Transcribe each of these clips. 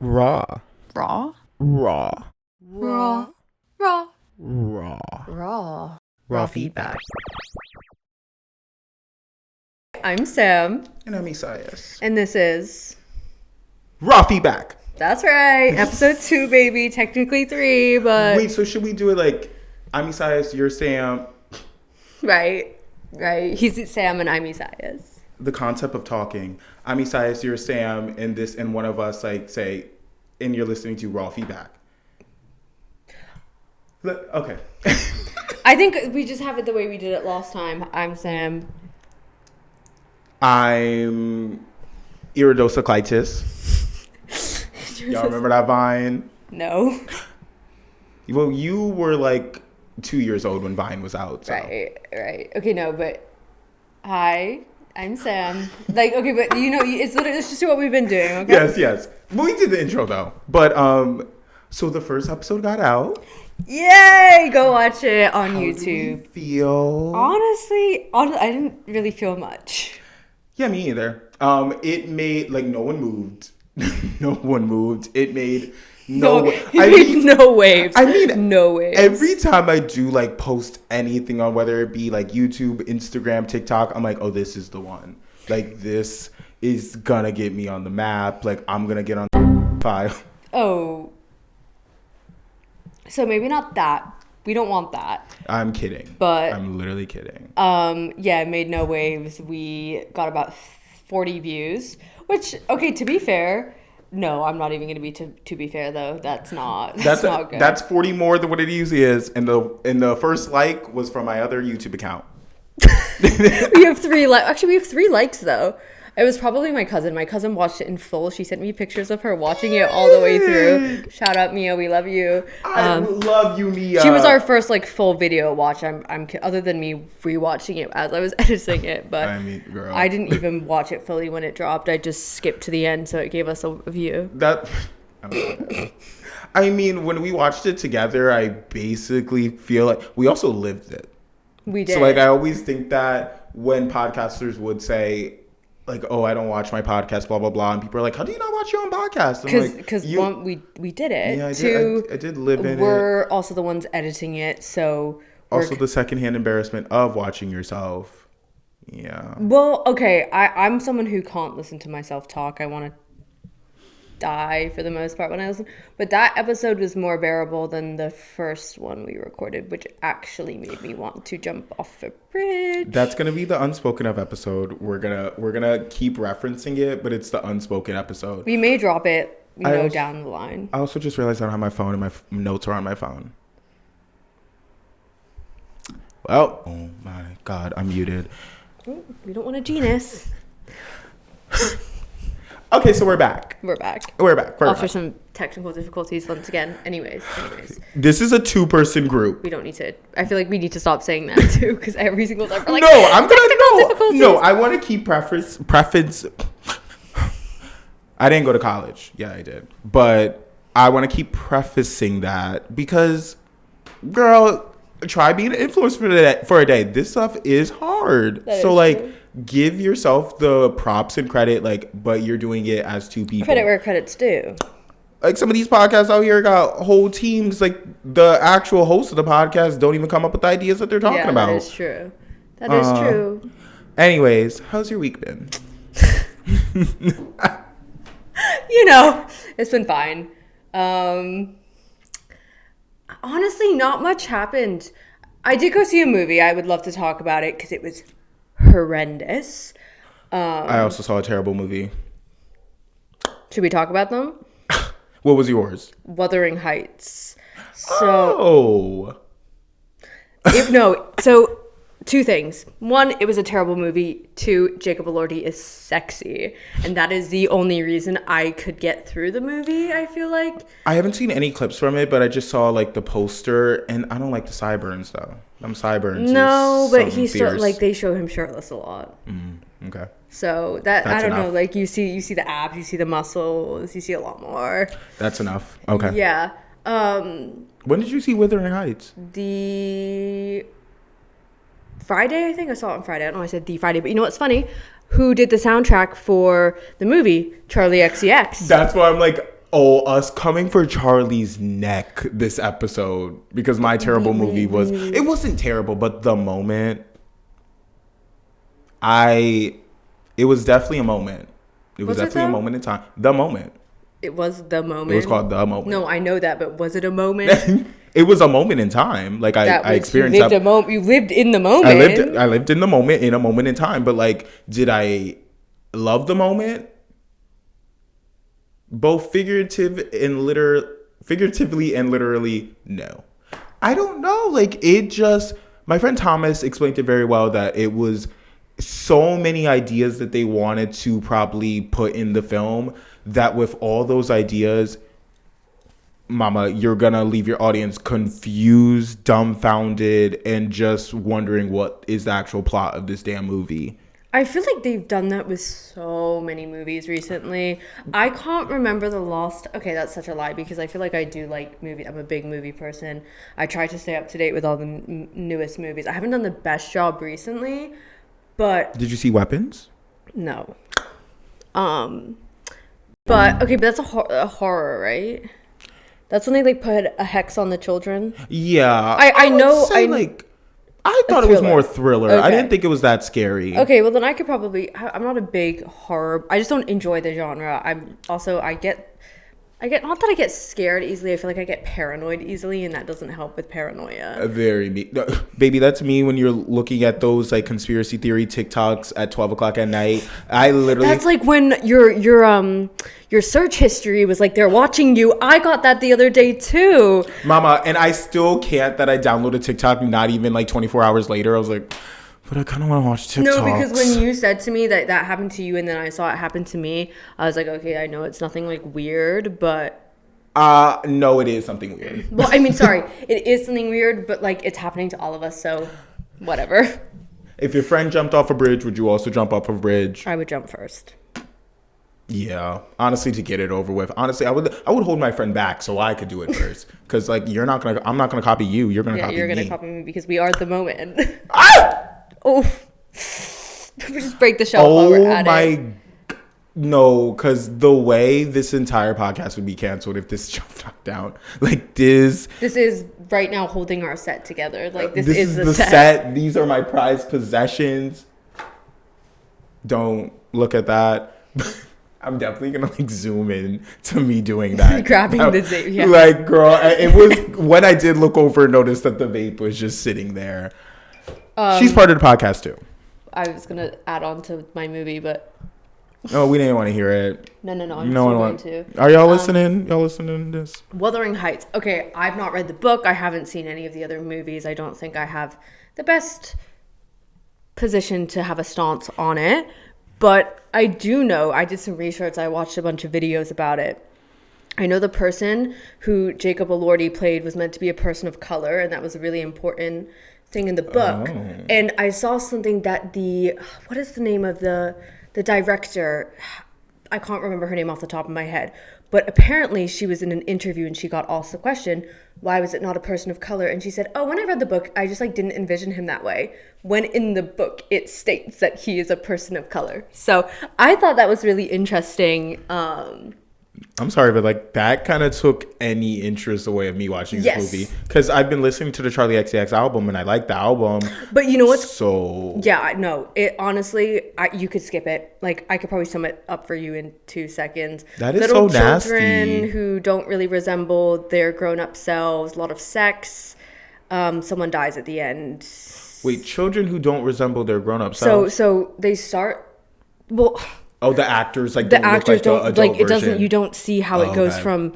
Raw. Raw? Raw. Raw. Raw. Raw. Raw. Raw feedback. I'm Sam. And I'm Isaias. And this is... Raw feedback. That's right. Episode 2, baby. Technically 3, but... Wait, so should we do it like, I'm Isaias, you're Sam? Right. He's Sam and I'm Isaias. The concept of talking. I'm Isaias, you're Sam, and one of us like say, and you're listening to Raw feedback. Okay. I think we just have it the way we did it last time. I'm Sam. I'm iridocyclitis. Y'all remember that Vine? No. Well, you were like 2 years old when Vine was out. So. Right. Okay, no, but hi, I'm Sam. Like, okay, but you know, it's just what we've been doing, okay? Yes. We did the intro though. But so the first episode got out. Yay! Go watch it on How YouTube. Did you feel? Honestly, I didn't really feel much. Yeah, me either. It made like no one moved. No one moved. It made no waves. I mean, no waves. Every time I do like post anything on whether it be like YouTube, Instagram, TikTok, I'm like, oh, this is the one. Like this is gonna get me on the map. Like I'm gonna get on the file. Oh. So maybe not that. We don't want that. I'm kidding. But I'm literally kidding. Yeah, it made no waves. We got about 40 views, which, okay, to be fair, no, I'm not even going to be to be fair though. That's not good. That's 40 more than what it usually is. And the first like was from my other YouTube account. We have 3 likes. Actually, we have 3 likes though. It was probably my cousin. My cousin watched it in full. She sent me pictures of her watching it all the way through. Shout out, Mia. We love you. I love you, Mia. She was our first like full video watch. I'm other than me rewatching it as I was editing it, but I mean, girl. I didn't even watch it fully when it dropped. I just skipped to the end, so it gave us a view. I mean, when we watched it together, I basically feel like we also lived it. We did. So like, I always think that when podcasters would say, like, oh, I don't watch my podcast, blah, blah, blah. And people are like, how do you not watch your own podcast? Because one, we did it. Yeah, I did live in it. We're also the ones editing it, so... Also the secondhand embarrassment of watching yourself. Yeah. Well, okay, I'm someone who can't listen to myself talk. I want to die for the most part when I listen. But that episode was more bearable than the first one we recorded, which actually made me want to jump off a bridge. That's gonna be the unspoken of episode. We're gonna keep referencing it, but it's the unspoken episode. We may drop it, down the line. I also just realized I don't have my phone and my notes are on my phone. Well, oh my God, I'm muted. We don't want a genius. Okay, so we're back. We're back. After some technical difficulties once again. Anyways. This is a 2-person group. We don't need to. I feel like we need to stop saying that too, because every single time we're like, no, I'm gonna difficulties. No, I want to keep preface. I didn't go to college. Yeah, I did, but I want to keep prefacing that because, girl, try being an influencer for a day. This stuff is hard. That so is like. true. Give yourself the props and credit, but you're doing it as 2 people. Credit where credit's due. Like some of these podcasts out here got whole teams. Like the actual hosts of the podcast don't even come up with the ideas that they're talking about. That is true. That is true. Anyways, how's your week been? It's been fine. Honestly, not much happened. I did go see a movie. I would love to talk about it because it was horrendous. I also saw a terrible movie. Should we talk about them? What was yours? Wuthering Heights. So 2 things. 1, it was a terrible movie. 2, Jacob Elordi is sexy. And that is the only reason I could get through the movie, I feel like. I haven't seen any clips from it, but I just saw like the poster, and I don't like the sideburns though. Sideburns. No, but he's still like they show him shirtless a lot. Okay. So that's I don't enough. know. Like you see the abs, you see the muscles, you see a lot more. That's enough. Okay. Yeah. When did you see Wuthering Heights? The Friday, I think I saw it on Friday. I don't know why I said the Friday, but you know what's funny? Who did the soundtrack for the movie Charlie XCX? That's why I'm like, Oh, us coming for Charlie's neck this episode because my terrible movie was... It wasn't terrible, but the moment... It was definitely a moment. It was definitely a moment in time. The moment. It was the moment? It was called The Moment. No, I know that, but was it a moment? It was a moment in time. Like, I experienced that. You lived in the moment. I lived in the moment, in a moment in time. But, like, did I love the moment? Both figuratively and literally, no. I don't know. Like, it just... My friend Thomas explained it very well that it was so many ideas that they wanted to probably put in the film that with all those ideas, mama, you're gonna leave your audience confused, dumbfounded, and just wondering what is the actual plot of this damn movie. I feel like they've done that with so many movies recently. I can't remember the last... Okay, that's such a lie because I feel like I do like movies. I'm a big movie person. I try to stay up to date with all the newest movies. I haven't done the best job recently, but... Did you see Weapons? No. But that's a horror, right? That's when they like put a hex on the children. Yeah. I know. I thought it was more thriller. Okay. I didn't think it was that scary. Okay, well then I could probably... I'm not a big horror... I just don't enjoy the genre. I get not that I get scared easily. I feel like I get paranoid easily, and that doesn't help with paranoia. No, baby, that's me when you're looking at those like conspiracy theory TikToks at 12 o'clock at night. I literally... That's like when your search history was like they're watching you. I got that the other day too. Mama, and I still can't that I downloaded TikTok not even like 24 hours later. I was like, but I kind of want to watch TikTok. No, because when you said to me that happened to you and then I saw it happen to me, I was like, okay, I know it's nothing like weird, but... No, it is something weird. Well, I mean, sorry. It is something weird, but like it's happening to all of us, so whatever. If your friend jumped off a bridge, would you also jump off a bridge? I would jump first. Yeah, honestly, to get it over with. Honestly, I would hold my friend back so I could do it first. Because like I'm not gonna copy you. You're gonna copy me. Yeah, you're gonna copy me because we are the moment. Ah! Oh, just break the shelf while we're at it. No, because the way this entire podcast would be canceled if this jumped knocked down. Like this is right now holding our set together. Like this is the set. These are my prized possessions. Don't look at that. I'm definitely gonna like zoom in to me doing that. Grabbing the vape. Yeah. Like, girl, it was when I did look over and notice that the vape was just sitting there. She's part of the podcast too. I was gonna add on to my movie, but no, we didn't want to hear it. No. I'm still going to. Are y'all listening? Y'all listening to this? Wuthering Heights. Okay, I've not read the book. I haven't seen any of the other movies. I don't think I have the best position to have a stance on it. But I do know, I did some research. I watched a bunch of videos about it. I know the person who Jacob Elordi played was meant to be a person of color, and that was a really important thing in the book. Oh. And I saw something that what is the name of the director? I can't remember her name off the top of my head. But apparently she was in an interview and she got asked the question, why was it not a person of color? And she said, when I read the book, I just like didn't envision him that way. When in the book, it states that he is a person of color. So I thought that was really interesting. I'm sorry, but like that kind of took any interest away of me watching this movie. Because I've been listening to the Charlie XCX album and I like the album. But you know what? So yeah, no. It honestly, you could skip it. Like I could probably sum it up for you in 2 seconds. That is Little so nasty. Children who don't really resemble their grown-up selves. A lot of sex. Someone dies at the end. Wait, children who don't resemble their grown-up selves. So they start. Well. Oh, the actors the actors don't like it doesn't. You don't see how it goes from.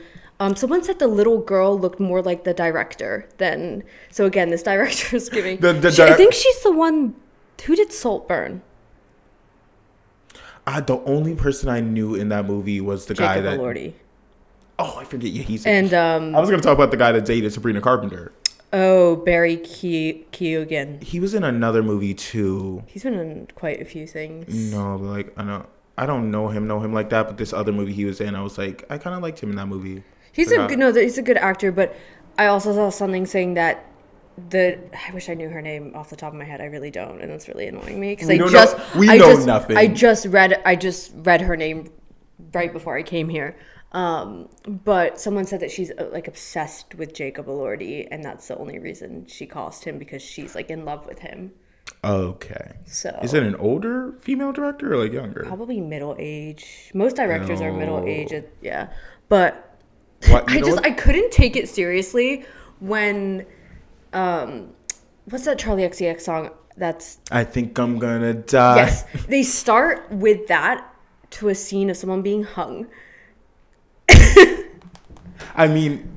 Someone said the little girl looked more like the director than. So again, this director is giving. I think she's the one who did Saltburn. The only person I knew in that movie was the guy that. Elordi. Oh, I forget. Yeah, he's. And I was gonna talk about the guy that dated Sabrina Carpenter. Oh, Barry Keoghan. He was in another movie too. He's been in quite a few things. No, but like I don't know him like that, but this other movie he was in, I was like, I kind of liked him in that movie. He's a good actor, but I also saw something saying that I wish I knew her name off the top of my head. I really don't, and that's really annoying me because we know nothing. I just read her name right before I came here. But someone said that she's like obsessed with Jacob Elordi, and that's the only reason she cast him, because she's like in love with him. Okay. So is it an older female director or like younger? Probably middle age. Most directors are middle age. Yeah, but I couldn't take it seriously when what's that Charlie XCX song? That's I Think I'm Gonna Die. Yes, they start with that to a scene of someone being hung. I mean,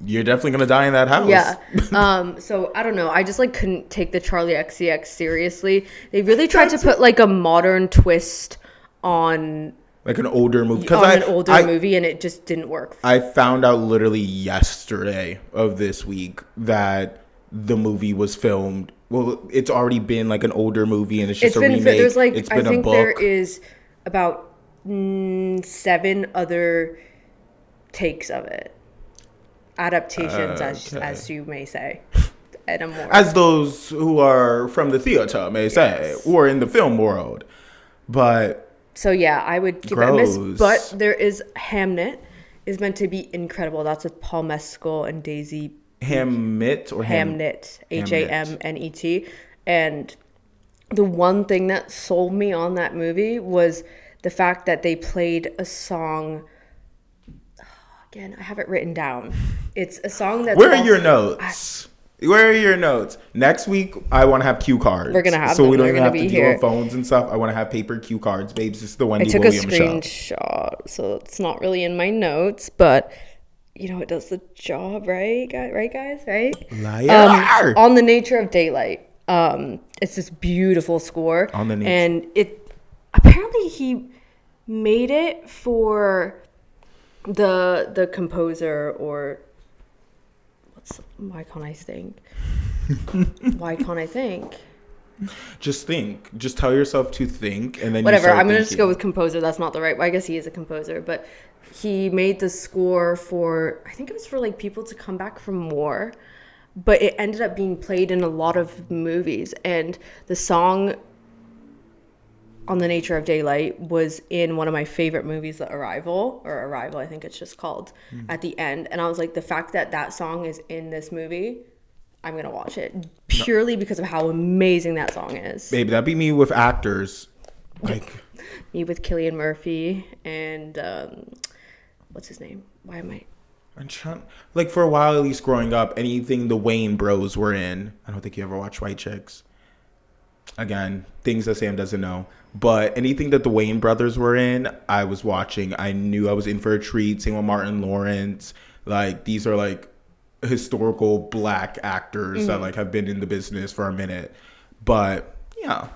you're definitely gonna die in that house. Yeah. So I don't know. I just like couldn't take the Charlie XCX seriously. They really tried to put like a modern twist on like an older movie. An older movie, and it just didn't work. I found out literally yesterday of this week that the movie was filmed. Well, it's already been like an older movie, and it's just a remake. There's like, it's been I think a book. there is about 7 other takes of it, adaptations, as you may say, and more as those who are from the theater may say, or in the film world. But so yeah, I would give it a miss. But there is Hamnet is meant to be incredible. That's with Paul Mescal and Daisy. Hamnet or Hamnet, Hamnet, and the one thing that sold me on that movie was the fact that they played a song. Again, I have it written down. It's a song that's... Where are your notes? Where are your notes? Next week, I want to have cue cards. We're going to have so them. we don't They're even have to to deal with phones and stuff. I want to have paper cue cards, babes. This is the Wendy Williams show. I took a screenshot, so it's not really in my notes, but you know, it does the job, right? Right, guys? Right? Liar! On the Nature of Daylight. It's this beautiful score. On the Nature. And it... Apparently, he made it for... the composer, or why can't I think? Just think. Just tell yourself to think, and then whatever. You start I'm gonna thinking. just go with composer. That's not the right. I guess he is a composer, but he made the score for, I think it was for like people to come back from war, but it ended up being played in a lot of movies, and the song On the Nature of Daylight was in one of my favorite movies, Arrival, I think it's just called, at the end. And I was like, the fact that that song is in this movie, I'm going to watch it purely because of how amazing that song is. Baby, that'd be me with actors. Like me with Cillian Murphy and what's his name? Why am I... I'm trying, like for a while, at least growing up, anything the Wayne bros were in. I don't think you ever watched White Chicks. Again, things that Sam doesn't know. But anything that the Wayne brothers were in, I was watching. I knew I was in for a treat. Same with Martin Lawrence. Like, these are like historical black actors that like have been in the business for a minute. But yeah.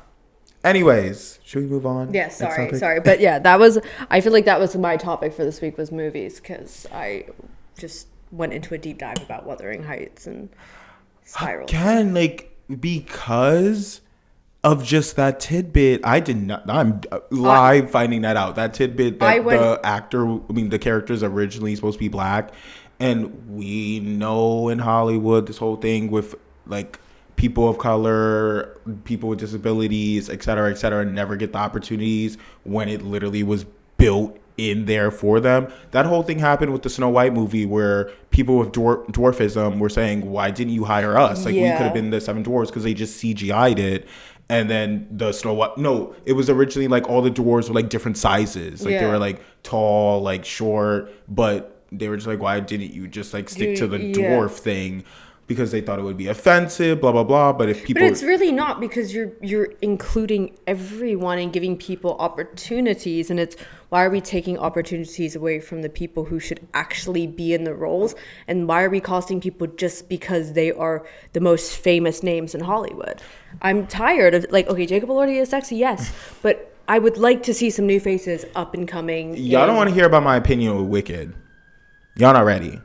Anyways, should we move on? Yeah, sorry. But yeah, I feel like that was my topic for this week, was movies, because I just went into a deep dive about Wuthering Heights and Spiral. Again, like, because of just that tidbit, I'm live finding that out. That tidbit that the character's originally supposed to be black. And we know in Hollywood, this whole thing with like people of color, people with disabilities, et cetera, never get the opportunities when it literally was built in there for them. That whole thing happened with the Snow White movie, where people with dwarfism were saying, why didn't you hire us? Like, we could have been the 7 dwarves, because they just CGI'd it. And then the Snow White, no, it was originally like all the dwarves were like different sizes. Like they were like tall, like short, but they were just like, why didn't you just like stick to the dwarf thing? Because they thought it would be offensive, blah, blah, blah. But it's really not, because you're including everyone and giving people opportunities. And it's, why are we taking opportunities away from the people who should actually be in the roles? And why are we casting people just because they are the most famous names in Hollywood? I'm tired of, like, okay, Jacob Elordi is sexy, yes. But I would like to see some new faces up and coming. Y'all don't want to hear about my opinion with Wicked. Y'all not ready.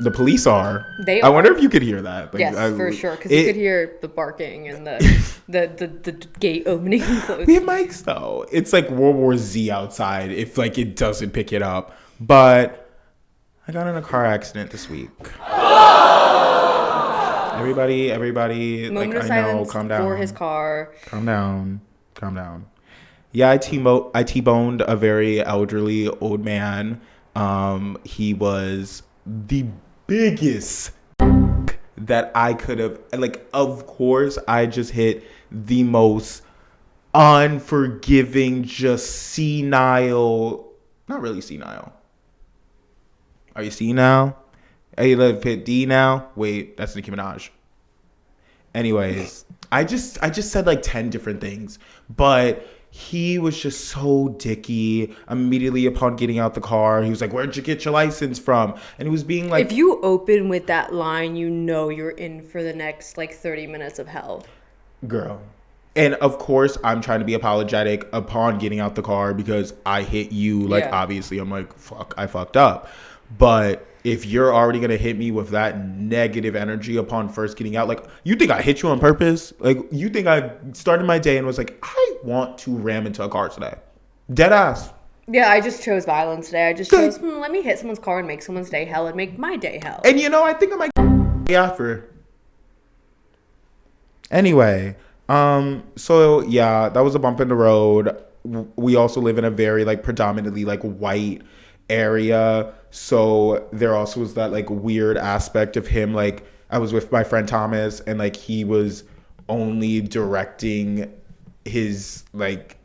The police are. They are. I wonder if you could hear that. Like, yes, for sure. Because you could hear the barking and the gate opening and closing. We have mics, though. It's like World War Z outside if, like, it doesn't pick it up. But I got in a car accident this week. Everybody. Moment like, of silence, I know, calm down. For his car. Calm down. Yeah, I T-boned a very elderly old man. He was the biggest that I could have, like, of course, I just hit the most unforgiving, just senile, not really senile. Are you senile? Are you like hit D now? Wait, that's Nicki Minaj. Anyways, I just said like 10 different things, but he was just so dicky. Immediately upon getting out the car, he was like, "Where'd you get your license from?" And he was being like, if you open with that line, you know you're in for the next like 30 minutes of hell. "Girl." And of course, I'm trying to be apologetic upon getting out the car because I hit you. Like, Yeah. obviously, I'm like, fuck, I fucked up. But if you're already going to hit me with that negative energy upon first getting out, like, you think I hit you on purpose? Like, you think I started my day and was like, I want to ram into a car today? Dead ass. Yeah, I just chose violence today. I just chose, let me hit someone's car and make someone's day hell and make my day hell. And you know, I think I might after. Anyway, so yeah, that was a bump in the road. We also live in a very like predominantly like white area, so there also was that like weird aspect of him. Like, I was with my friend Thomas, and like he was only directing his like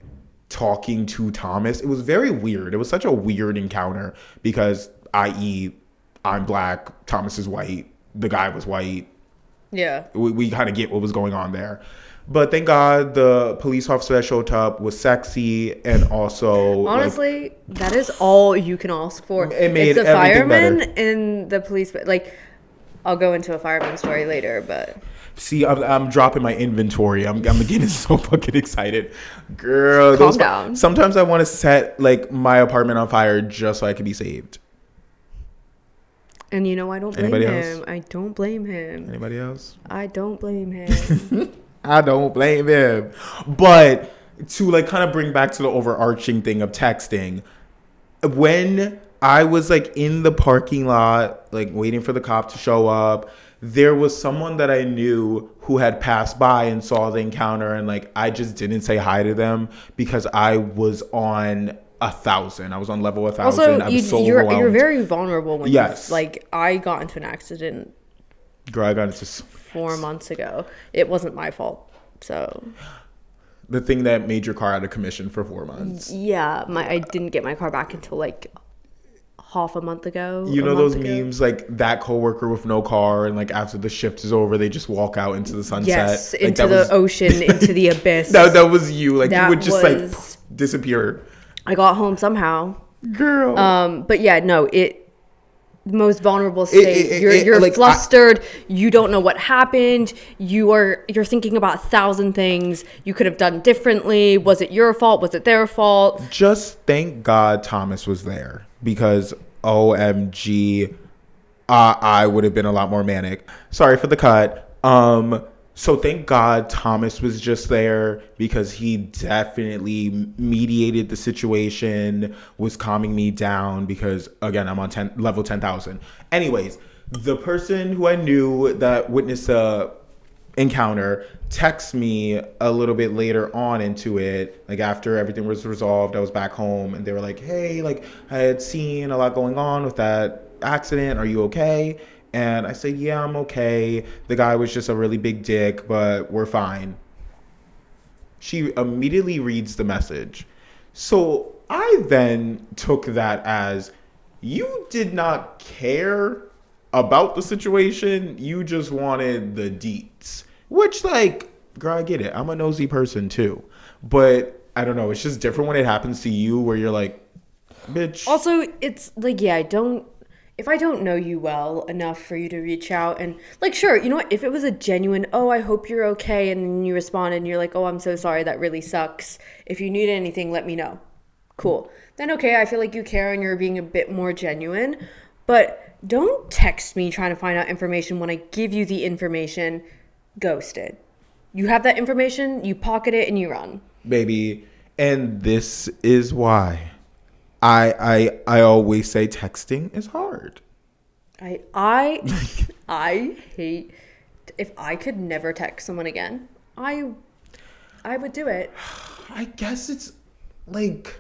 talking to Thomas. It was very weird. It was such a weird encounter because, i.e., I'm black, Thomas is white, the guy was white. Yeah. We kind of get what was going on there. But thank God the police officer that showed up was sexy, and also honestly, that is all you can ask for. It made it's the everything firemen better. and the police. Like, I'll go into a fireman story later, but see, I'm dropping my inventory. I'm getting so fucking excited, girl. calm down. Sometimes I want to set like my apartment on fire just so I can be saved. And you know, I don't blame Anybody him. else? I don't blame him. Anybody else? I don't blame him. I don't blame him. But to like kind of bring back to the overarching thing of texting, when I was like in the parking lot, like waiting for the cop to show up, there was someone that I knew who had passed by and saw the encounter, and like I just didn't say hi to them because I was on 1,000. I was on level 1,000. Also, I was so you're overwhelmed. very vulnerable when Yes. like I got into an accident Girl, I got into 4 months ago. It wasn't my fault. So the thing that made your car out of commission for 4 months. yeah, I didn't get my car back until like half a month ago. You know those memes, like that coworker with no car, and like after the shift is over, they just walk out into the sunset. Yes, like, into the ocean, into the abyss. That was you. Like That you would just was- like poof, disappear. I got home somehow. Girl. But yeah, no, most vulnerable state. You're like, flustered. You don't know what happened. You're thinking about 1,000 things you could have done differently. Was it your fault? Was it their fault? Just thank God Thomas was there, because OMG, I would have been a lot more manic. Sorry for the cut. So thank God Thomas was just there, because he definitely mediated the situation, was calming me down, because again, I'm on level 10,000. Anyways, the person who I knew that witnessed the encounter texts me a little bit later on into it, like after everything was resolved. I was back home, and they were like, hey, like I had seen a lot going on with that accident. Are you okay? And I said, yeah, I'm okay. The guy was just a really big dick, but we're fine. She immediately reads the message. So I then took that as, you did not care about the situation. You just wanted the deets. Which, like, girl, I get it. I'm a nosy person too. But I don't know. It's just different when it happens to you, where you're like, bitch. Also, it's like, yeah, if I don't know you well enough for you to reach out and like, sure, you know what, if it was a genuine, oh, I hope you're okay, and then you respond and you're like, oh, I'm so sorry, that really sucks, if you need anything, let me know, cool, then okay, I feel like you care and you're being a bit more genuine. But don't text me trying to find out information when I give you the information. Ghosted. You have that information, you pocket it, and you run, baby. And this is why I always say texting is hard. I hate, if I could never text someone again, I would do it. I guess it's, like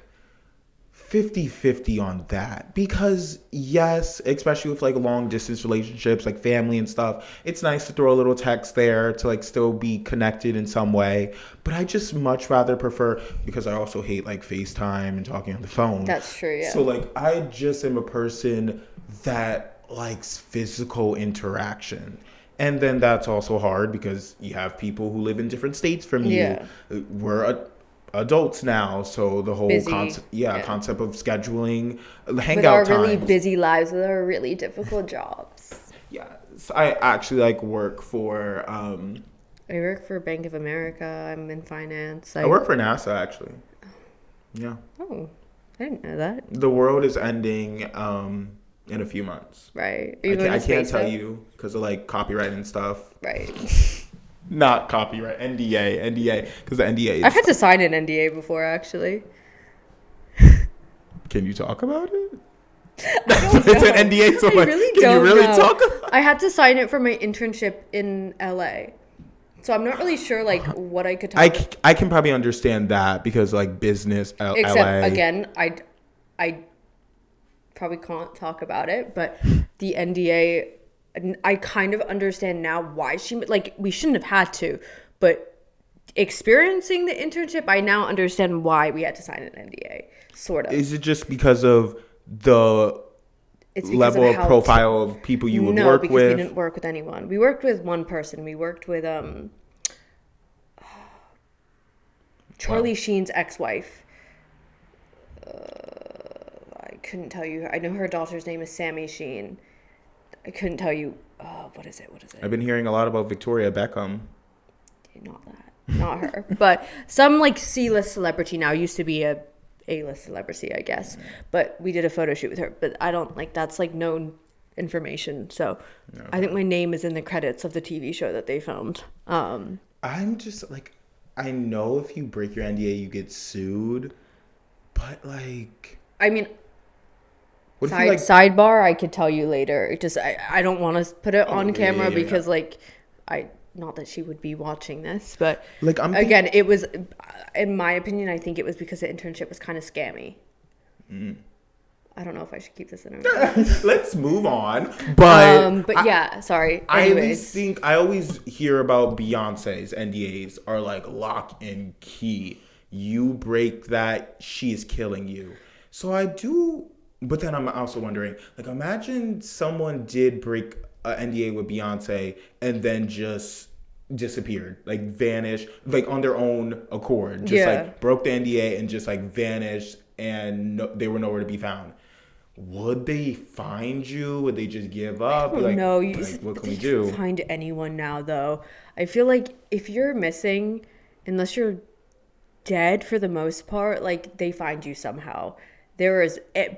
50-50 on that, because yes, especially with like long distance relationships, like family and stuff, it's nice to throw a little text there to like still be connected in some way. But I just much rather prefer, because I also hate like FaceTime and talking on the phone. That's true, yeah. So like I just am a person that likes physical interaction. And then that's also hard because you have people who live in different states from you. Yeah. We're adults now, so the whole concept of scheduling hangout with our times. really busy lives, with our really difficult jobs. Yeah, so I actually like work for I work for Bank of America. I'm in finance. I work for NASA actually. Yeah. Oh, I didn't know that. The world is ending in a few months. Right. I can't tell you because of like copyright and stuff. Right. Not copyright, NDA, because the NDA is... I've had to sign an NDA before, actually. Can you talk about it? It's an NDA, so I really don't you really know. talk about it? I had to sign it for my internship in LA. So I'm not really sure, like, what I could talk about. I can probably understand that because, like, business, Except, LA... again, I probably can't talk about it, but the NDA... I kind of understand now why we shouldn't have had to, but experiencing the internship, I now understand why we had to sign an NDA, sort of. Is it just because of the level of profile of people you would work with? No, because we didn't work with anyone. We worked with one person. We worked with Charlie Sheen's ex-wife. I couldn't tell you. I know her daughter's name is Sammy Sheen. I couldn't tell you. What is it? I've been hearing a lot about Victoria Beckham. Not that. Not her. But some like C-list celebrity now. Used to be a A-list celebrity, I guess. But we did a photo shoot with her. But I don't like that's like known information. So okay. I think my name is in the credits of the TV show that they filmed. I'm just like, I know if you break your NDA, you get sued. But like, I mean. Sidebar, I could tell you later. Just I don't want to put it on camera because like not that she would be watching this, but like it was, in my opinion, I think it was because the internship was kind of scammy. I don't know if I should keep this in. Let's move on. But yeah, sorry. Anyways. I always hear about Beyonce's NDAs are like lock and key. You break that, she is killing you. So I do. But then I'm also wondering, like, imagine someone did break an NDA with Beyonce and then just disappeared, like vanished, like on their own accord, just like broke the NDA and just like vanished and they were nowhere to be found. Would they find you? Would they just give up? No, what can we do? Find anyone now, though. I feel like if you're missing, unless you're dead for the most part, like they find you somehow.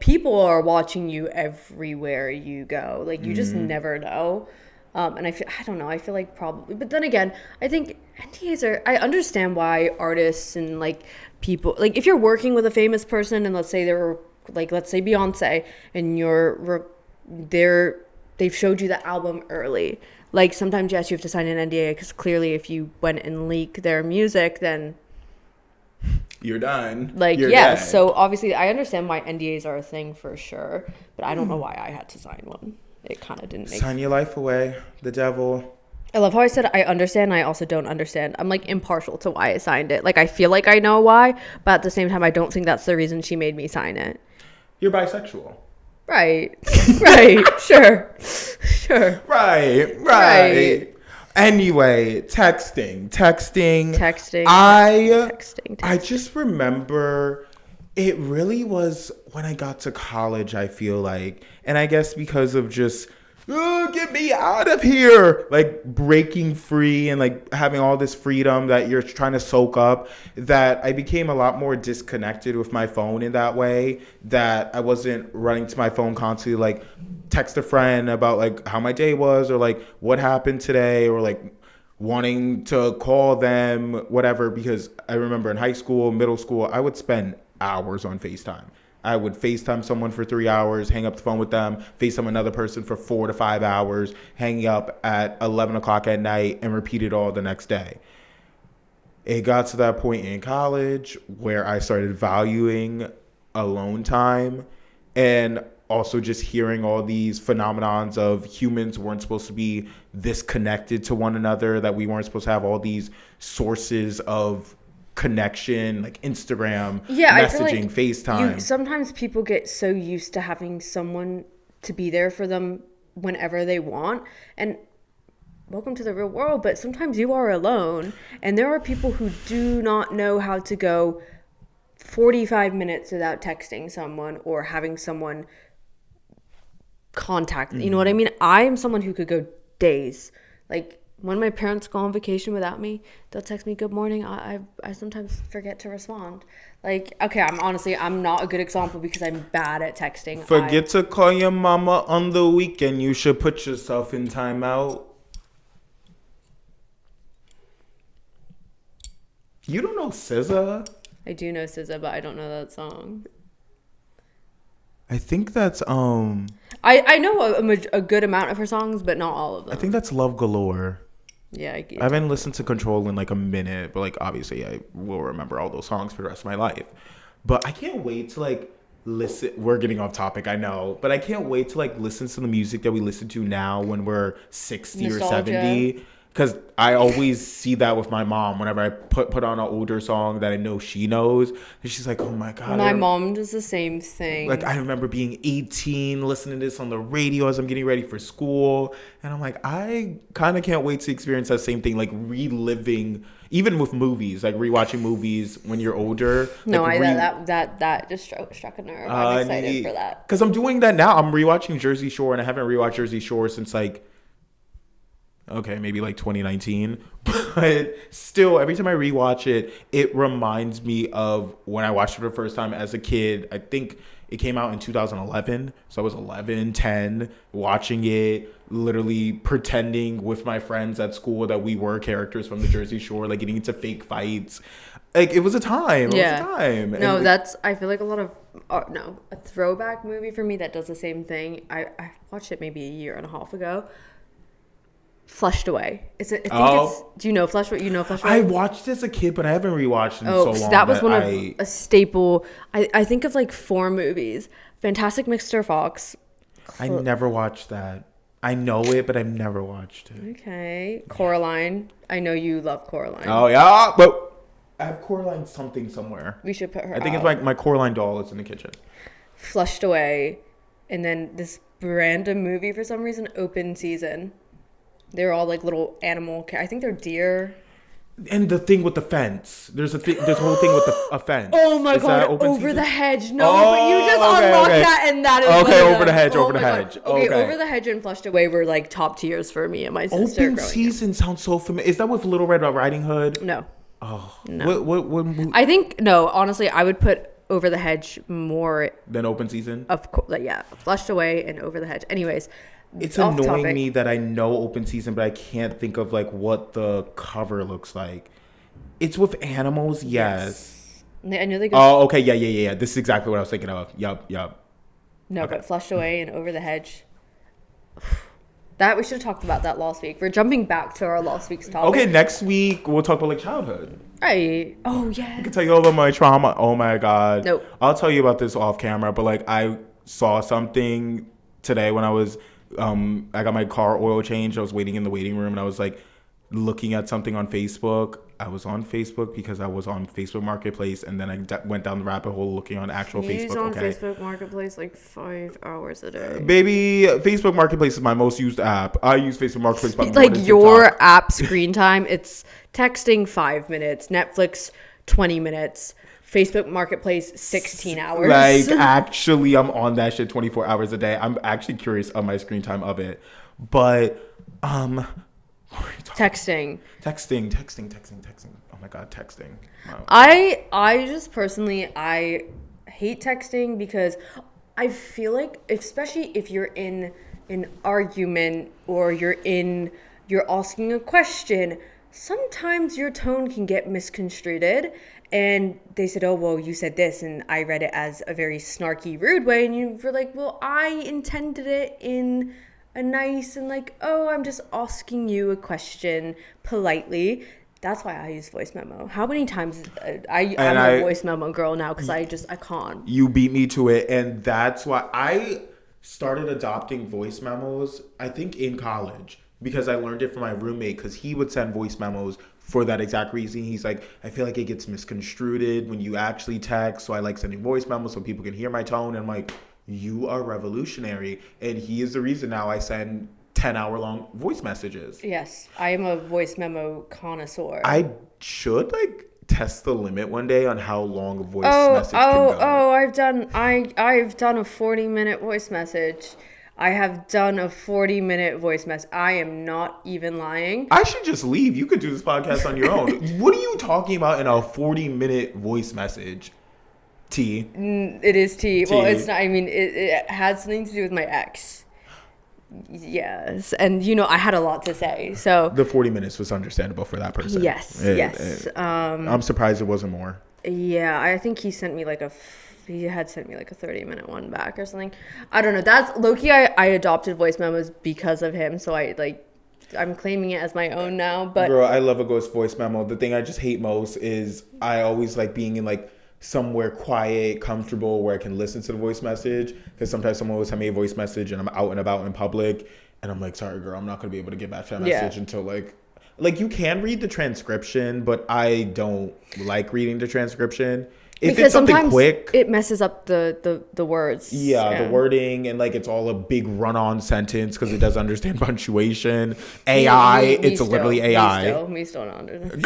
People are watching you everywhere you go. Like you just never know. And I don't know. I feel like probably, but then again, I think NDAs I understand why artists and like people, like if you're working with a famous person and let's say let's say Beyonce and they've showed you the album early. Like sometimes, yes, you have to sign an NDA because clearly if you went and leak their music, then you're done. Like, yeah, so obviously I understand why NDAs are a thing for sure, but I don't know why I had to sign one. It kind of didn't make sense. Sign your life away, the devil. I love how I said I understand, I also don't understand. I'm like impartial to why I signed it. Like I feel like I know why, but at the same time I don't think that's the reason she made me sign it. You're bisexual. Right. Right. Sure. Right. Anyway, texting. I just remember it really was when I got to college, I feel like, and I guess because of just get me out of here, like breaking free and like having all this freedom that you're trying to soak up, that I became a lot more disconnected with my phone in that way, that I wasn't running to my phone constantly, like text a friend about like how my day was or like what happened today or like wanting to call them, whatever, because I remember in high school, middle school, I would spend hours on FaceTime. I would FaceTime someone for 3 hours, hang up the phone with them, FaceTime another person for 4 to 5 hours, hang up at 11 o'clock at night, and repeat it all the next day. it got to that point in college where I started valuing alone time, and also just hearing all these phenomenons of humans weren't supposed to be this connected to one another, that we weren't supposed to have all these sources of connection like Instagram, I feel messaging, like FaceTime. Sometimes people get so used to having someone to be there for them whenever they want, and welcome to the real world, but sometimes you are alone, and there are people who do not know how to go 45 minutes without texting someone or having someone contact. You know what I mean? I am someone who could go days. Like, when my parents go on vacation without me, they'll text me good morning. I sometimes forget to respond. Like, okay, I'm not a good example because I'm bad at texting. Forget to call your mama on the weekend. You should put yourself in timeout. You don't know SZA? I do know SZA, but I don't know that song. I think that's I know a good amount of her songs, but not all of them. I think that's Love Galore. Yeah, I haven't listened to Control in like a minute, but like obviously I will remember all those songs for the rest of my life. But I can't wait to like listen. We're getting off topic, I know, but I can't wait to like listen to the music that we listen to now when we're 60 Nostalgia. or 70. Because I always see that with my mom whenever I put on an older song that I know she knows. And she's like, oh my God. My mom does the same thing. Like, I remember being 18, listening to this on the radio as I'm getting ready for school. And I'm like, I kind of can't wait to experience that same thing. Like, reliving, even with movies, like rewatching movies when you're older. No, like, that just struck a nerve. I'm excited for that. Because I'm doing that now. I'm rewatching Jersey Shore, and I haven't rewatched Jersey Shore since like, okay, maybe like 2019, but still, every time I rewatch it, it reminds me of when I watched it for the first time as a kid. I think it came out in 2011, so I was 11, 10, watching it, literally pretending with my friends at school that we were characters from the Jersey Shore, like getting into fake fights. Like, it was a time. It was a time. No, I feel like a lot of, a throwback movie for me that does the same thing. I watched it maybe a year and a half ago. Flushed Away. Do you know Flushed Away? I watched it as a kid, but I haven't rewatched it in so long. That was one of a staple. I think of like 4 movies. Fantastic Mr. Fox. I never watched that. I know it, but I've never watched it. Okay. Coraline. I know you love Coraline. Oh, yeah. But I have Coraline something somewhere. We should put her I think out. it's my Coraline doll is in the kitchen. Flushed Away. And then this random movie for some reason, Open Season. They're all like little animal. I think they're deer. And the thing with the fence. There's a whole thing with a fence. Oh my God! Over the hedge. No, but you just unlocked that, and that is over the hedge. Over the hedge. Okay, Over the Hedge and Flushed Away were like top tiers for me and my sister. Open Season sounds so familiar. Is that with Little Red Riding Hood? No. Oh no. What movie? I think no. Honestly, I would put Over the Hedge more than Open Season. Of course, yeah. Flushed Away and Over the Hedge. Anyways. It's annoying me that I know Open Season, but I can't think of like what the cover looks like. It's with animals, yes. I know they go. Oh, okay, yeah. This is exactly what I was thinking of. Yup. No, okay. But Flushed Away and Over the Hedge. That we should have talked about that last week. We're jumping back to our last week's topic. Okay, next week we'll talk about like childhood. Right. Oh yeah. I can tell you all about my trauma. Oh my God. Nope. I'll tell you about this off camera, but like I saw something today when I was. I got my car oil changed. I was waiting in the waiting room and I was like looking at something on Facebook. I was on Facebook because I was on Facebook Marketplace, and then I went down the rabbit hole looking on actual Facebook. He's on Facebook Marketplace like 5 hours a day. Baby, Facebook Marketplace is my most used app. I use Facebook Marketplace about more like than your TikTok. app screen time. It's texting 5 minutes, Netflix 20 minutes. Facebook Marketplace 16 hours. Like, actually, I'm on that shit 24 hours a day. I'm actually curious of my screen time of it. But, texting. Oh my God, texting. Wow. I just personally, I hate texting because I feel like, especially if you're in an argument or you're asking a question, sometimes your tone can get misconstrued. And they said, oh, well, you said this, and I read it as a very snarky, rude way. And you were like, well, I intended it in a nice and like, oh, I'm just asking you a question politely. That's why I use voice memo. How many times I'm a voice memo girl now because I can't. You beat me to it, and that's why I started adopting voice memos, I think in college, because I learned it from my roommate, because he would send voice memos for that exact reason. He's like, I feel like it gets misconstrued when you actually text, so I like sending voice memos so people can hear my tone. And I'm like, you are revolutionary. And he is the reason now I send 10-hour-long voice messages. Yes, I am a voice memo connoisseur. I should test the limit one day on how long a voice message can go. I've done a 40-minute voice message. I have done a 40-minute voice message. I am not even lying. I should just leave. You could do this podcast on your own. What are you talking about in a 40-minute voice message? T. It is T. Well, it's not. I mean, it had something to do with my ex. Yes, and I had a lot to say. So the 40 minutes was understandable for that person. Yes. I'm surprised it wasn't more. Yeah, I think he sent me he had sent me a 30-minute one back or something. I don't know. That's low-key. I adopted voice memos because of him. So I'm claiming it as my own now. But girl, I love a ghost voice memo. The thing I just hate most is I always like being in somewhere quiet, comfortable where I can listen to the voice message, because sometimes someone will send me a voice message and I'm out and about in public and I'm like, sorry girl, I'm not gonna be able to get back to that message until you can read the transcription, but I don't like reading the transcription. If because it's something sometimes quick, it messes up the words. Yeah, the wording, and it's all a big run-on sentence because it doesn't understand punctuation. AI, it's literally AI. Me still not understand.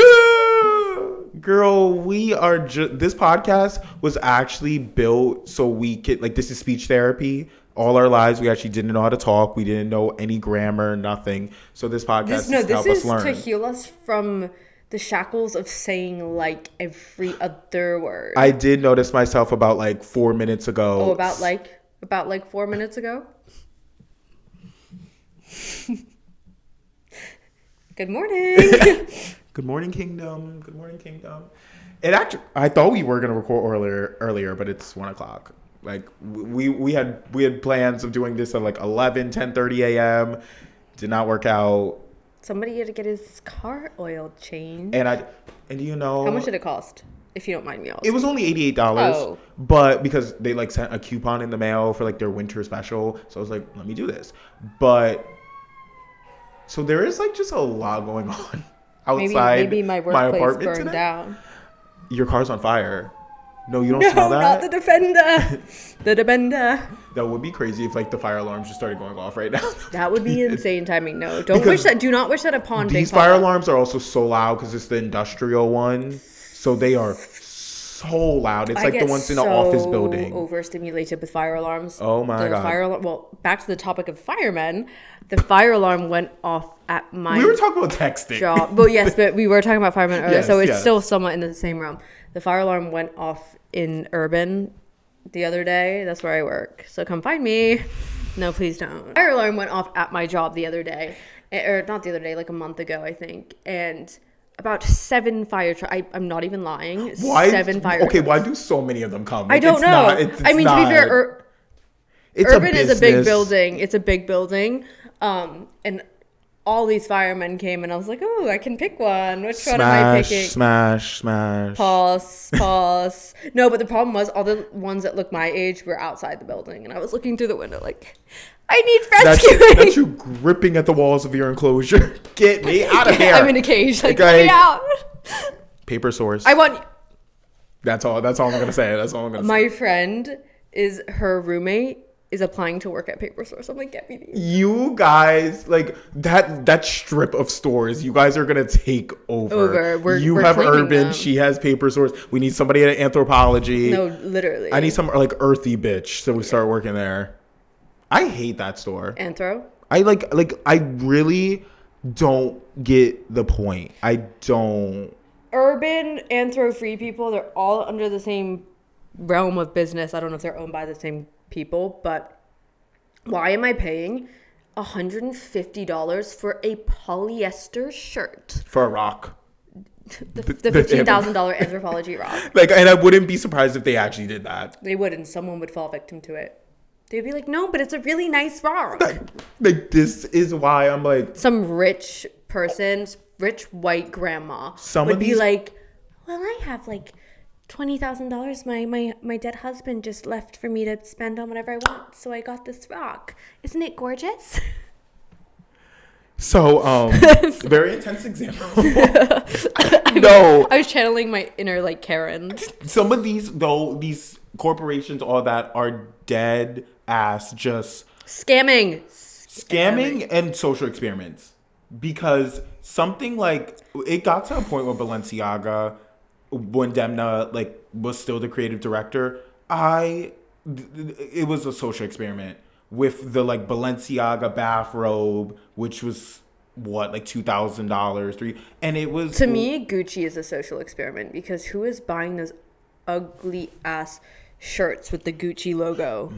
Girl, we are this podcast was actually built so we could this is speech therapy. All our lives, we actually didn't know how to talk. We didn't know any grammar, nothing. So this podcast is to help us learn. This is to heal us from the shackles of saying every other word. I did notice myself about 4 minutes ago. Oh, about 4 minutes ago? Good morning. Good morning, Kingdom. Good morning, Kingdom. I thought we were gonna record earlier, but it's 1:00. We had plans of doing this at 10:30 a.m. Did not work out. Somebody had to get his car oil changed. And how much did it cost? If you don't mind me asking. It was only $88. Oh. But because they sent a coupon in the mail for their winter special, so I was like, let me do this. But so there is just a lot going on outside. Maybe my workplace burned down. Your car's on fire. No, you don't smell that? No, not the Defender. The Defender. That would be crazy if the fire alarms just started going off right now. That would be insane timing. No, do not wish that upon these fire alarms are also so loud because it's the industrial one. So they are so loud. It's the ones in the office building. Overstimulated with fire alarms. Oh my God. Well, back to the topic of firemen. The fire alarm went off at my We were talking about texting. job. Well, yes, but we were talking about firemen earlier, so it's still somewhat in the same realm. The fire alarm went off in Urban the other day. That's where I work. So come find me. No, please don't. Fire alarm went off at my job the other day. Or not the other day, a month ago, I think. And about 7 fire trucks. I'm not even lying. Why? 7 fire trucks. Okay, why do so many of them come? I don't know. To be fair, Urban is a big building. It's a big building. And all these firemen came, and I was like, oh, I can pick one. Which one am I picking? Smash. Pause. No, but the problem was all the ones that looked my age were outside the building, and I was looking through the window I need rescuing. That's you gripping at the walls of your enclosure. Get me out of here. I'm in a cage. Let me out. Paper source. I want. That's all I'm gonna say. My friend her roommate is applying to work at Paper Source. I'm like, get me these. You guys, that strip of stores, you guys are going to take over. We're have Urban, them. She has Paper Source. We need somebody at Anthropology. No, literally. I need some earthy bitch, so we start working there. I hate that store. Anthro? I really don't get the point. I don't. Urban, Anthro, Free People, they're all under the same realm of business. I don't know if they're owned by the same people, but why am I paying $150 for a polyester shirt? For a rock. The $15,000 Anthropology rock. And I wouldn't be surprised if they actually did that. They would, and someone would fall victim to it. They'd be like, no, but it's a really nice rock. This is why I'm some rich person rich white grandma Some would of be these- like, well, I have like $20,000 my dead husband just left for me to spend on whatever I want, so I got this rock. Isn't it gorgeous? So, very intense example. No. I was channeling my inner like Karen. Some of these, though, these corporations, all that, are dead ass just Scamming and social experiments. Because something like, it got to a point where Balenciaga, when Demna like was still the creative director, it was a social experiment with the like Balenciaga bathrobe, which was what, like $2,000, and it was, to me, Gucci is a social experiment, because who is buying those ugly ass shirts with the Gucci logo?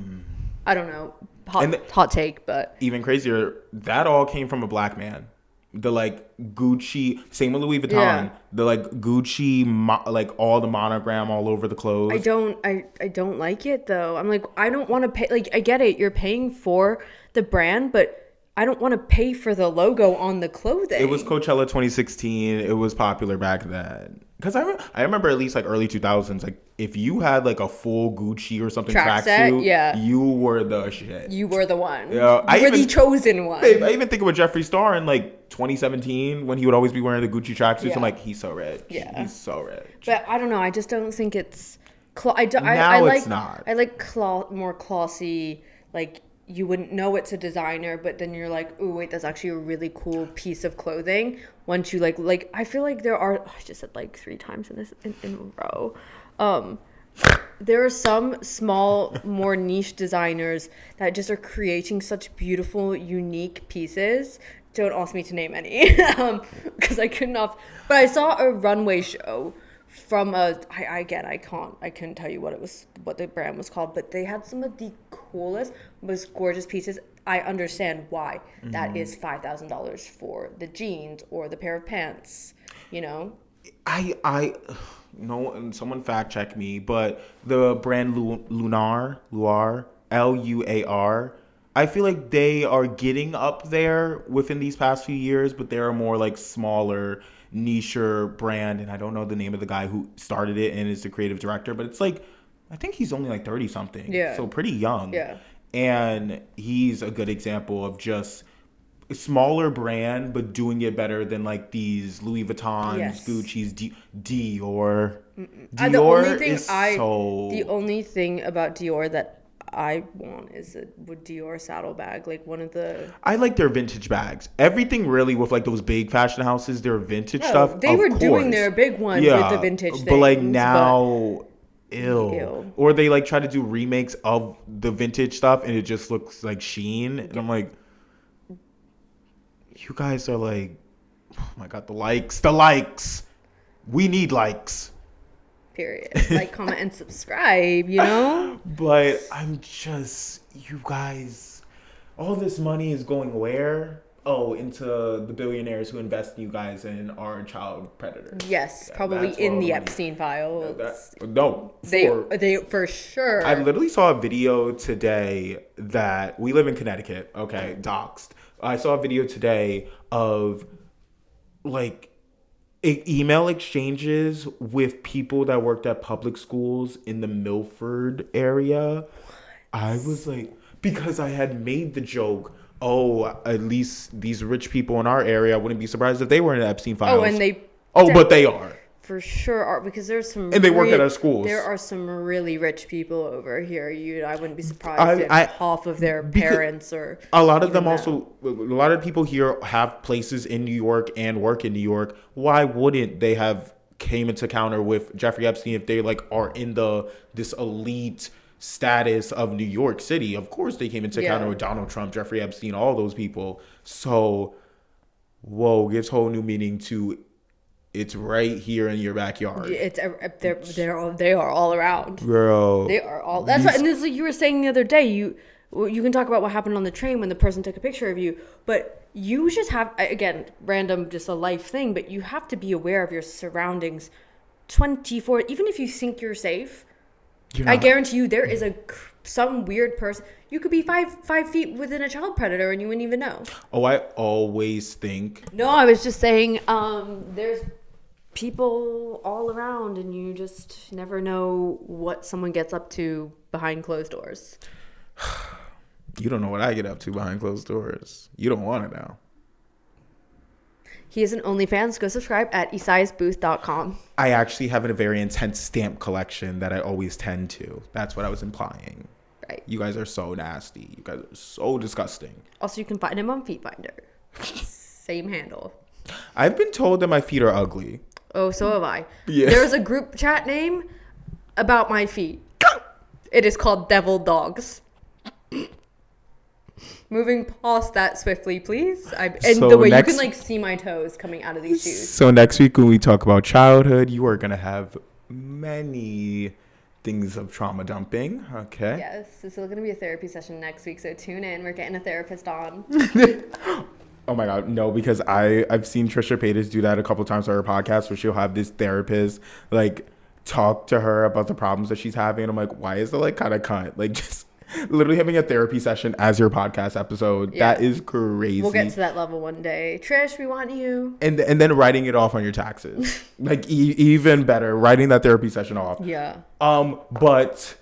I don't know, hot take, but even crazier, that all came from a black man. The like Gucci, same with Louis Vuitton. Yeah. The like Gucci, like all the monogram all over the clothes. I don't like it though. I'm like, I don't want to pay. Like, I get it, you're paying for the brand, but I don't want to pay for the logo on the clothing. It was Coachella 2016. It was popular back then. Because I remember at least like early 2000s, like if you had like a full Gucci or something tracksuit, yeah, you were the shit. You were the one. Yeah, you were the chosen one. Babe, I even think of Jeffree Star in like 2017 when he would always be wearing the Gucci tracksuits. Yeah. I'm like, he's so rich. Yeah, he's so rich. But I don't know. I just don't think it's. It's not. I like more classy, like. You wouldn't know it's a designer, but then you're like, oh wait, that's actually a really cool piece of clothing. Once you like I feel like there are, I just said like 3 times in this in a row. There are some small, more niche designers that just are creating such beautiful, unique pieces. Don't ask me to name any, because I couldn't. But I saw a runway show from I couldn't tell you what the brand was called, but they had some of the coolest, most gorgeous pieces. I understand why that is $5,000 for the jeans or the pair of pants, you know. I no, and someone fact check me, but the brand Luar, Luar, I feel like they are getting up there within these past few years, but they're a more like smaller, nicher brand, and I don't know the name of the guy who started it and is the creative director, but it's like, I think he's only like 30 something. Yeah. So pretty young. Yeah. And he's a good example of just a smaller brand, but doing it better than like these Louis Vuittons, Yes. Gucci's, Dior. The only thing about Dior that I want is a Dior saddlebag, like one of the. I like their vintage bags. Everything really with like those big fashion houses, their vintage stuff. They were doing their big one with the vintage things. But like now, ew. Or they like try to do remakes of the vintage stuff and it just looks like Shein. And I'm like, you guys are like, oh my God, the likes. We need likes. Period. Like, comment, and subscribe, you know? But I'm just, you guys, all this money is going where? Oh, into the billionaires who invest in you guys and are child predators. Yes, probably in the Epstein files. They for sure. I literally saw a video today that we live in Connecticut. Okay, doxed. I saw a video today of like email exchanges with people that worked at public schools in the Milford area. I was like, because I had made the joke, oh, at least these rich people in our area, I wouldn't be surprised if they were in the Epstein files. But they are. For sure are, because there's some. And they work at our schools. There are some really rich people over here. I wouldn't be surprised if half of their parents or. A lot of them also. A lot of people here have places in New York and work in New York. Why wouldn't they have came into counter with Jeffrey Epstein if they like are in this elite status of New York City? Of course, they came into counter with Donald Trump, Jeffrey Epstein, all those people. So, whoa, gives whole new meaning to. It's right here in your backyard. They are all around. Girl. They are all. That's what, and it's like you were saying the other day. You can talk about what happened on the train when the person took a picture of you, but you just have, again, random, just a life thing, but you have to be aware of your surroundings 24, even if you think you're safe. I guarantee you there is a some weird person. You could be 5 feet within a child predator and you wouldn't even know. Oh, I always think. No, I was just saying, there's people all around and you just never know what someone gets up to behind closed doors. You don't know what I get up to behind closed doors. You don't want to know. He is an OnlyFans. Go subscribe at isaiasbooth.com. I actually have a very intense stamp collection that I always tend to. That's what I was implying. Right. You guys are so nasty. You guys are so disgusting. Also, you can find him on Feet Finder. Same handle. I've been told that my feet are ugly. Oh, so have I. Yeah. There's a group chat name about my feet. It is called Devil Dogs. Moving past that swiftly, please. So the way you next- can like see my toes coming out of these shoes. So next week when we talk about childhood, you are going to have many things of trauma dumping. Okay. Yes, this is going to be a therapy session next week, so tune in. We're getting a therapist on. Oh my God, no, because I've seen Trisha Paytas do that a couple times on her podcast where she'll have this therapist like talk to her about the problems that she's having. I'm like, why is it like kind of cunt? Like just literally having a therapy session as your podcast episode. Yeah. That is crazy. We'll get to that level one day. Trish, we want you. And then writing it off on your taxes. Like even better, writing that therapy session off. Yeah. But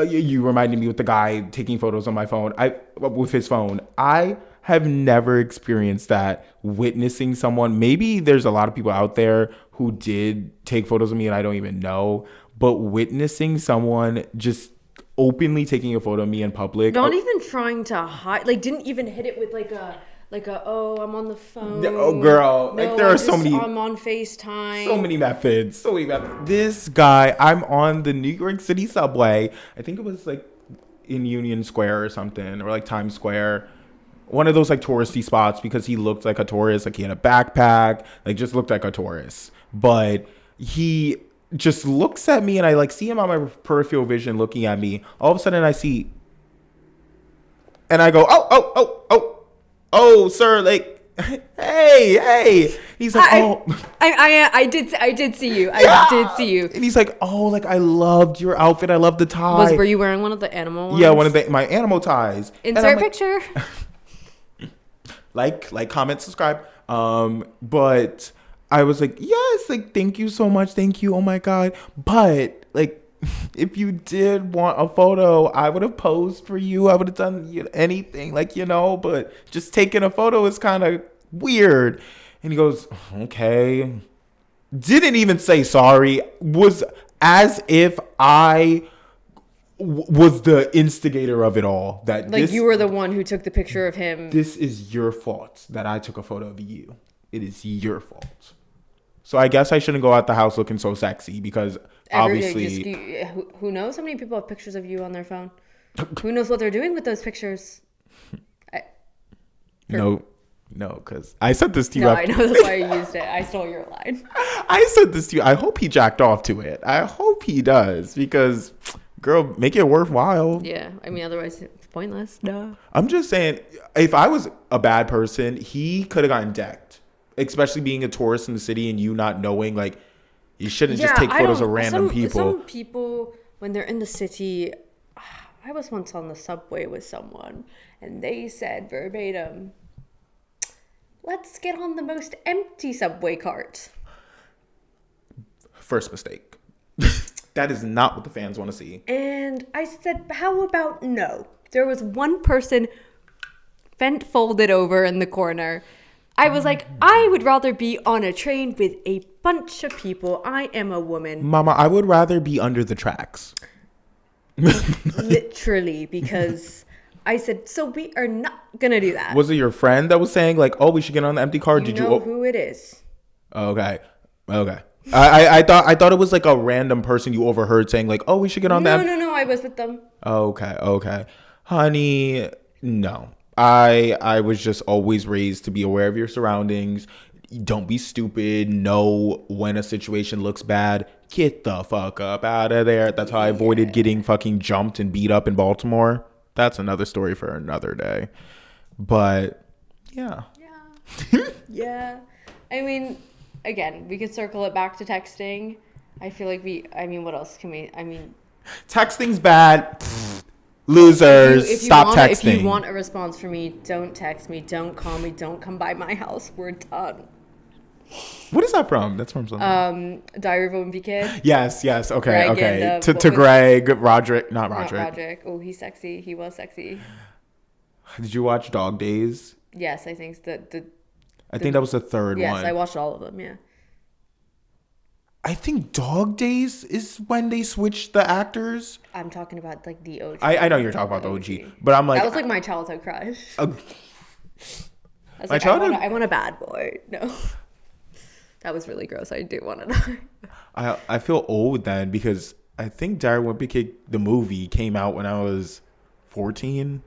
you reminded me with the guy taking photos on my phone. With his phone. I have never experienced that, witnessing someone. Maybe there's a lot of people out there who did take photos of me and I don't even know, but witnessing someone just openly taking a photo of me in public. Not even trying to hide. Like, didn't even hit it with like a oh, I'm on the phone. Oh, girl. No, like, there are so many. I'm on FaceTime. So many methods. This guy, I'm on the New York City subway. I think it was like in Union Square or something, or like Times Square. One of those like touristy spots, because he looked like a tourist. Like he had a backpack, like just looked like a tourist. But he just looks at me and I like see him on my peripheral vision looking at me. All of a sudden I see, and I go, oh, sir, like, hey. He's like, I did see you. Yeah. I did see you. And he's like, oh, like I loved your outfit. I loved the tie. Were you wearing one of the animal ones? Yeah, one of my animal ties. Insert picture. Like, comment, subscribe. But I was like, yes, like, thank you so much. Thank you. Oh my God. But like, if you did want a photo, I would have posed for you. I would have done anything, like, but just taking a photo is kind of weird. And he goes, okay. Didn't even say sorry. Was as if I was the instigator of it all. That like you were the one who took the picture of him. This is your fault that I took a photo of you. It is your fault. So I guess I shouldn't go out the house looking so sexy, because obviously, who knows how many people have pictures of you on their phone? Who knows what they're doing with those pictures? No, because I sent this to you. No, I know, that's why I used it. I stole your line. I sent this to you. I hope he jacked off to it. I hope he does, because, girl, make it worthwhile. Yeah, I mean, otherwise it's pointless. No. I'm just saying, if I was a bad person, he could have gotten decked, especially being a tourist in the city and you not knowing, like, you shouldn't just take photos of random people. Some people, when they're in the city, I was once on the subway with someone and they said verbatim, let's get on the most empty subway cart. First mistake. That is not what the fans want to see. And I said, how about no? There was one person folded over in the corner. I was like, I would rather be on a train with a bunch of people. I am a woman. Mama, I would rather be under the tracks. Literally, because I said, so we are not going to do that. Was it your friend that was saying, like, oh, we should get on the empty car? You know who it is. Okay. I thought it was like a random person you overheard saying, like, oh, we should get on the No, I was with them. Okay. Honey, no. I was just always raised to be aware of your surroundings. Don't be stupid. Know when a situation looks bad. Get the fuck up out of there. That's how I avoided getting fucking jumped and beat up in Baltimore. That's another story for another day. But yeah. Yeah. I mean, again, we could circle it back to texting. I feel like what else can we, texting's bad. Losers, stop texting. If you want a response from me, don't text me, don't call me, don't come by my house. We're done. What is that from? That's from something. Diary of a Wimpy Kid. Yes. Okay. Greg and, to Greg, Roderick, not Roderick. Roderick. Oh, he's sexy. He was sexy. Did you watch Dog Days? Yes, I think I think that was the third one. Yes, I watched all of them. Yeah. I think Dog Days is when they switched the actors. I'm talking about like the OG. I know you're talking about the OG, but I'm like that was like my childhood crush. I want a bad boy. No, that was really gross. I do want to die. I feel old then because I think Diary of a Wimpy Kid the movie came out when I was 14.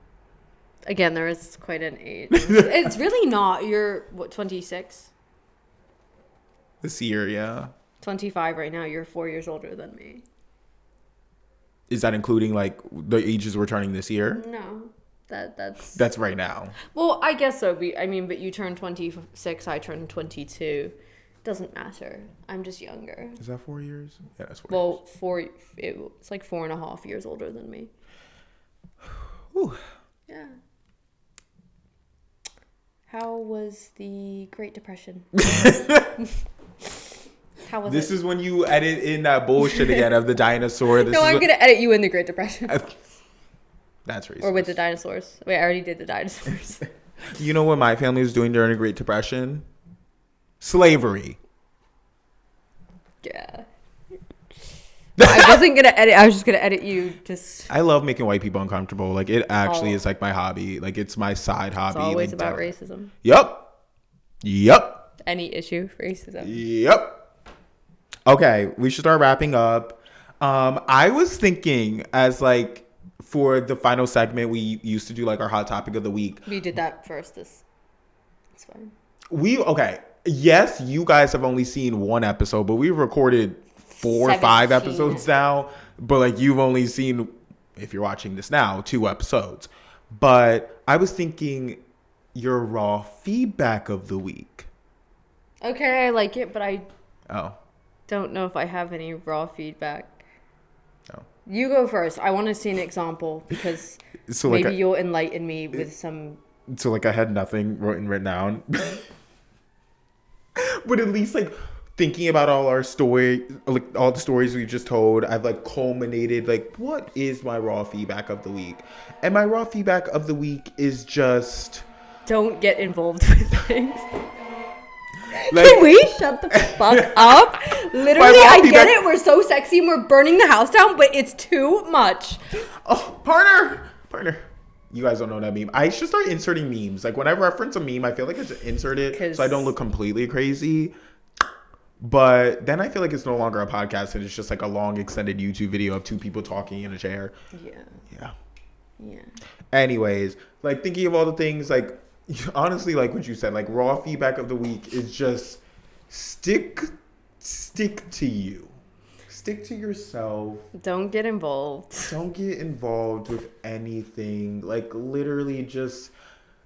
Again, there is quite an age. It's really not. You're what, 26? This year, yeah. 25 right now. You're 4 years older than me. Is that including like the ages we're turning this year? No, that's right now. Well, I guess so. But you turned 26. I turned 22. Doesn't matter. I'm just younger. Is that 4 years? Yeah, that's 4 years. It's like 4.5 years older than me. Whew. Yeah. How was the Great Depression? How was this is when you edit in that bullshit again of the dinosaur. No, I'm going to edit you in the Great Depression. That's racist. Or with the dinosaurs. Wait, I already did the dinosaurs. You know what my family was doing during the Great Depression? Slavery. Yeah. I wasn't going to edit. I was just going to edit you. I love making white people uncomfortable. Like, it actually is like my hobby. Like, it's my side hobby. It's always about racism. Yep. Any issue, racism. Yep. Okay, we should start wrapping up. I was thinking as like for the final segment, we used to do like our hot topic of the week. We did that first. It's fine. Okay. Yes, you guys have only seen one episode, but we've recorded 4 or 5 episodes now. But like you've only seen, if you're watching this now, 2 episodes. But I was thinking your raw feedback of the week. Okay, I like it, but I don't know if I have any raw feedback. No. You go first. I want to see an example because maybe you'll enlighten me with some. So like I had nothing written down. But at least like thinking about all our story, like all the stories we've just told, I've like culminated like what is my raw feedback of the week? And my raw feedback of the week is just don't get involved with things. Like, can we shut the fuck up? Literally, I get it. We're so sexy and we're burning the house down, but it's too much. Oh, partner. You guys don't know that meme. I should start inserting memes. Like when I reference a meme, I feel like I should insert it so I don't look completely crazy. But then I feel like it's no longer a podcast and it's just like a long extended YouTube video of 2 people talking in a chair. Yeah. Anyways, like thinking of all the things, like honestly, like what you said, like raw feedback of the week is just stick to you. Stick to yourself. Don't get involved. Don't get involved with anything. Like literally just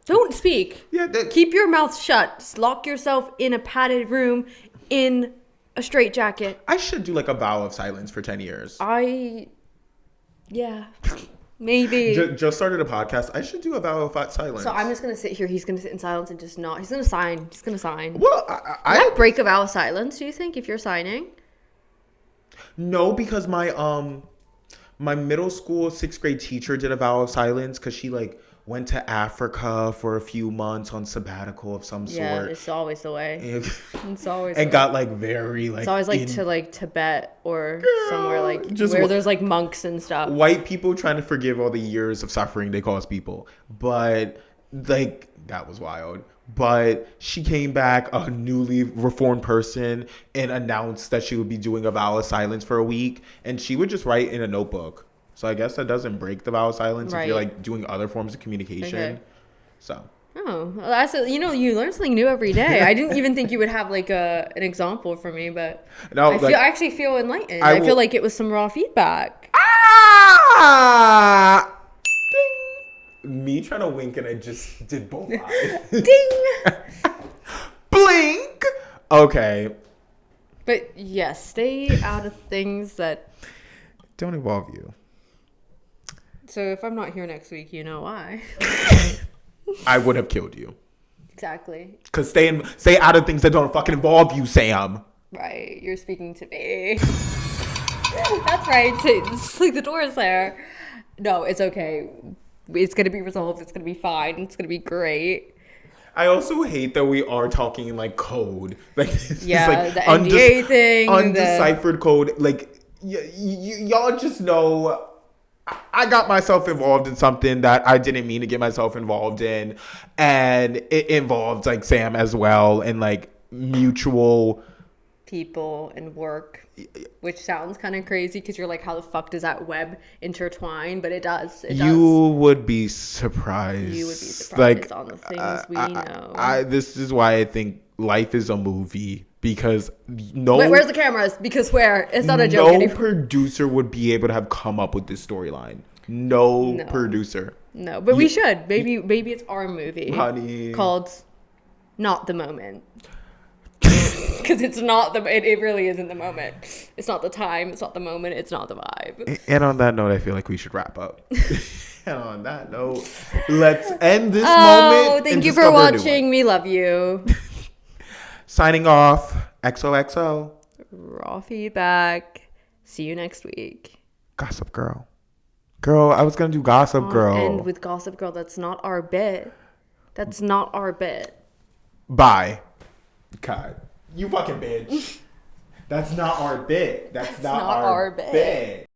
don't speak. Yeah. Keep your mouth shut. Just lock yourself in a padded room in a straitjacket. I should do like a vow of silence for 10 years. Yeah. Maybe. Just started a podcast. I should do a vow of silence. So I'm just going to sit here. He's going to sit in silence and just not. He's going to sign. Well, Does that break a vow of silence, do you think, if you're signing? No, because my middle school 6th grade teacher did a vow of silence because she like went to Africa for a few months on sabbatical of some sort. Yeah, it's always the way. It's always and got like very like. It's always like to like Tibet or somewhere like just where there's like monks and stuff. White people trying to forgive all the years of suffering they cause people, but like that was wild. But she came back a newly reformed person and announced that she would be doing a vow of silence for a week, and she would just write in a notebook. So I guess that doesn't break the vow of silence if you're like doing other forms of communication. Okay. So. Oh, well, you learn something new every day. I didn't even think you would have like an example for me, but no, I actually feel enlightened. I feel like it was some raw feedback. Ding. Me trying to wink and I just did both eyes. Ding. Blink. Okay. But yes, stay out of things that don't involve you. So if I'm not here next week, you know why. I would have killed you. Exactly. Because stay out of things that don't fucking involve you, Sam. Right. You're speaking to me. That's right. It's like the door is there. No, it's okay. It's going to be resolved. It's going to be fine. It's going to be great. I also hate that we are talking in like code. Like, yeah, like the NDA thing. Undeciphered code. Like, y'all just know I got myself involved in something that I didn't mean to get myself involved in. And it involved like Sam as well and like mutual people and work, which sounds kind of crazy because you're like, how the fuck does that web intertwine? But it does. You would be surprised. You would be surprised on the things we know. This is why I think life is a movie, because where's the cameras? Because where? It's not a joke. No producer would be able to have come up with this storyline. No producer. No, but we should. Maybe it's our movie, honey, called Not the Moment. Because it's not it really isn't the moment. It's not the time. It's not the moment. It's not the vibe. And on that note, I feel like we should wrap up. And on that note, let's end this moment. Thank you for watching. We love you. Signing off. XOXO. Raw feedback. See you next week. Gossip Girl. Girl, I was going to do Gossip Girl. End with Gossip Girl. That's not our bit. That's not our bit. Bye. God. You fucking bitch. That's not our bit. That's not our bit.